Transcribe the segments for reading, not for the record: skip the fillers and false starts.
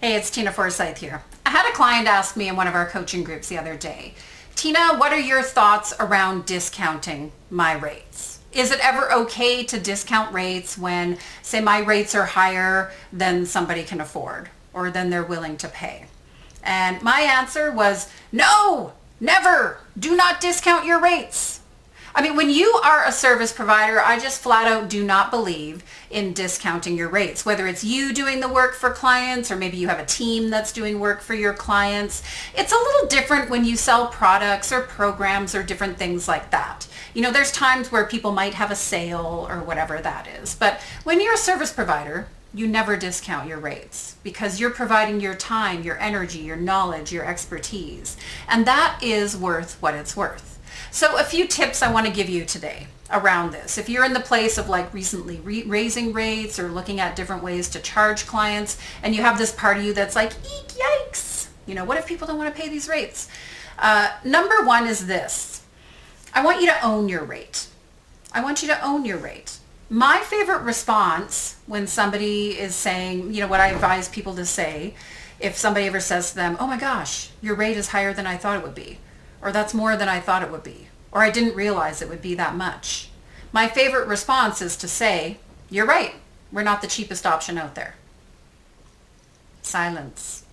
Hey, it's Tina Forsyth here. I had a client ask me in one of our coaching groups the other day, Tina, what are your thoughts around discounting my rates? Is it ever okay to discount rates when, say, my rates are higher than somebody can afford or than they're willing to pay? And my answer was, no, never. Do not discount your rates. I mean, when you are a service provider, I just flat out do not believe in discounting your rates, whether it's you doing the work for clients or maybe you have a team that's doing work for your clients. It's a little different when you sell products or programs or different things like that. You know, there's times where people might have a sale or whatever that is. But when you're a service provider, you never discount your rates because you're providing your time, your energy, your knowledge, your expertise. And that is worth what it's worth. So a few tips I want to give you today around this. If you're in the place of like recently raising rates or looking at different ways to charge clients and you have this part of you that's like, eek, yikes, you know, what if people don't want to pay these rates? Number one is this. I want you to own your rate. I want you to own your rate. My favorite response when somebody is saying, you know, what I advise people to say, if somebody ever says to them, oh my gosh, your rate is higher than I thought it would be, or that's more than I thought it would be, or I didn't realize it would be that much. My favorite response is to say, you're right, we're not the cheapest option out there. Silence.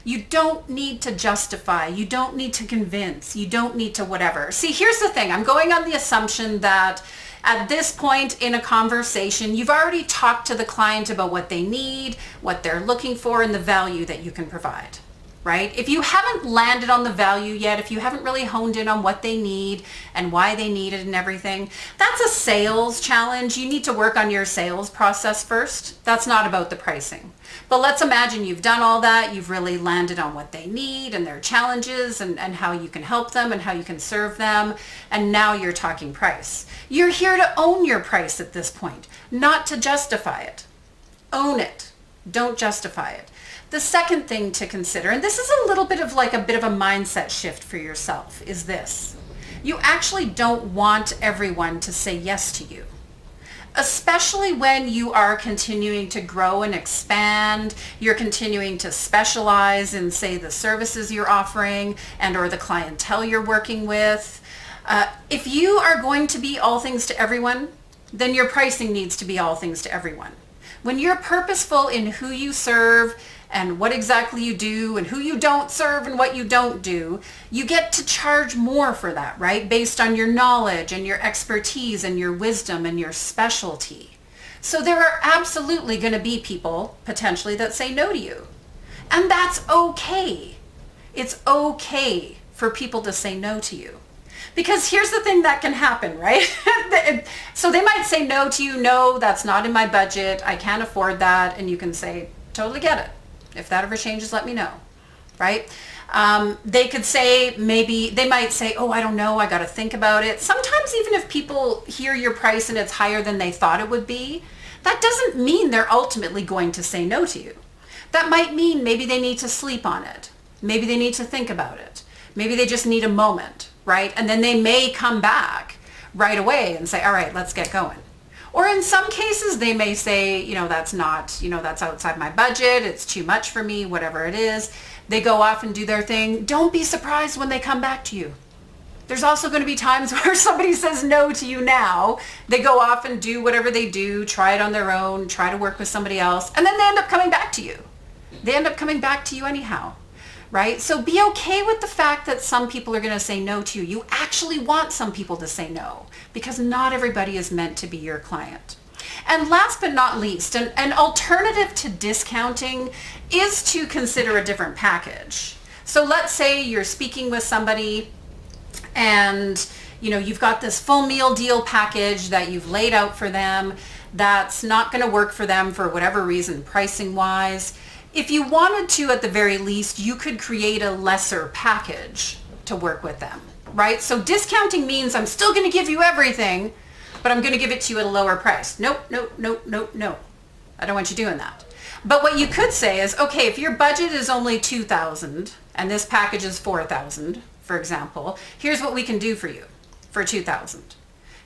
You don't need to justify, you don't need to convince, you don't need to whatever. See, here's the thing, I'm going on the assumption that at this point in a conversation, you've already talked to the client about what they need, what they're looking for, and the value that you can provide. Right? If you haven't landed on the value yet, if you haven't really honed in on what they need and why they need it and everything, that's a sales challenge. You need to work on your sales process first. That's not about the pricing. But let's imagine you've done all that. You've really landed on what they need and their challenges and how you can help them and how you can serve them. And now you're talking price. You're here to own your price at this point, not to justify it. Own it. Don't justify it. The second thing to consider, and this is a little bit of like a bit of a mindset shift for yourself, is this. You actually don't want everyone to say yes to you, especially when you are continuing to grow and expand, you're continuing to specialize in, say, the services you're offering and or the clientele you're working with. If you are going to be all things to everyone, then your pricing needs to be all things to everyone. When you're purposeful in who you serve and what exactly you do and who you don't serve and what you don't do, you get to charge more for that, right? Based on your knowledge and your expertise and your wisdom and your specialty. So there are absolutely going to be people potentially that say no to you. And that's okay. It's okay for people to say no to you. Because here's the thing that can happen, right? So they might say no to you. No, that's not in my budget. I can't afford that. And you can say, totally get it. If that ever changes, let me know, right? They could say, maybe, they might say, oh, I don't know, I got to think about it. Sometimes even if people hear your price and it's higher than they thought it would be, that doesn't mean they're ultimately going to say no to you. That might mean maybe they need to sleep on it. Maybe they need to think about it. Maybe they just need a moment, right? And then they may come back right away and say, all right, let's get going. Or in some cases, they may say, you know, that's not, you know, that's outside my budget. It's too much for me, whatever it is. They go off and do their thing. Don't be surprised when they come back to you. There's also going to be times where somebody says no to you now. They go off and do whatever they do, try it on their own, try to work with somebody else, and then they end up coming back to you. They end up coming back to you anyhow. Right? So be okay with the fact that some people are going to say no to you. You actually want some people to say no because not everybody is meant to be your client. And last but not least, an alternative to discounting is to consider a different package. So let's say you're speaking with somebody and you know you've got this full meal deal package that you've laid out for them that's not going to work for them for whatever reason, pricing wise. If you wanted to, at the very least, you could create a lesser package to work with them, right? So discounting means I'm still going to give you everything, but I'm going to give it to you at a lower price. Nope, nope, nope, nope, no. I don't want you doing that. But what you could say is, okay, if your budget is only $2,000 and this package is $4,000, for example, here's what we can do for you for $2,000.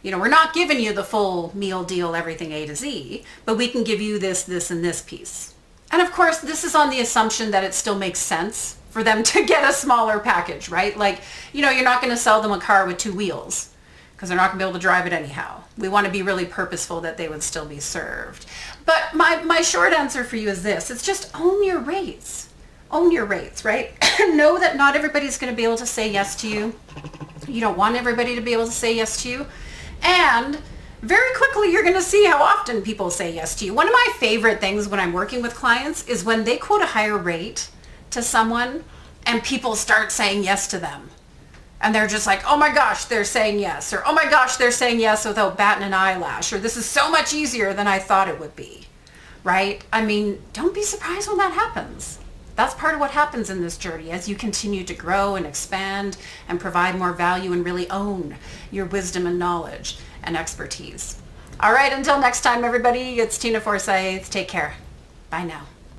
You know, we're not giving you the full meal deal, everything A to Z, but we can give you this, this, and this piece. And of course, this is on the assumption that it still makes sense for them to get a smaller package, right? Like, you're not going to sell them a car with 2 wheels because they're not going to be able to drive it anyhow. We want to be really purposeful that they would still be served. But my short answer for you is this. It's just own your rates. Own your rates, right? Know that not everybody's going to be able to say yes to you. You don't want everybody to be able to say yes to you. And very quickly, you're going to see how often people say yes to you. One of my favorite things when I'm working with clients is when they quote a higher rate to someone and people start saying yes to them. And they're just like, oh my gosh, they're saying yes. Or, oh my gosh, they're saying yes without batting an eyelash. Or this is so much easier than I thought it would be, right? I mean, don't be surprised when that happens. That's part of what happens in this journey as you continue to grow and expand and provide more value and really own your wisdom and knowledge and expertise. All right, until next time, everybody, it's Tina Forsyth. Take care. Bye now.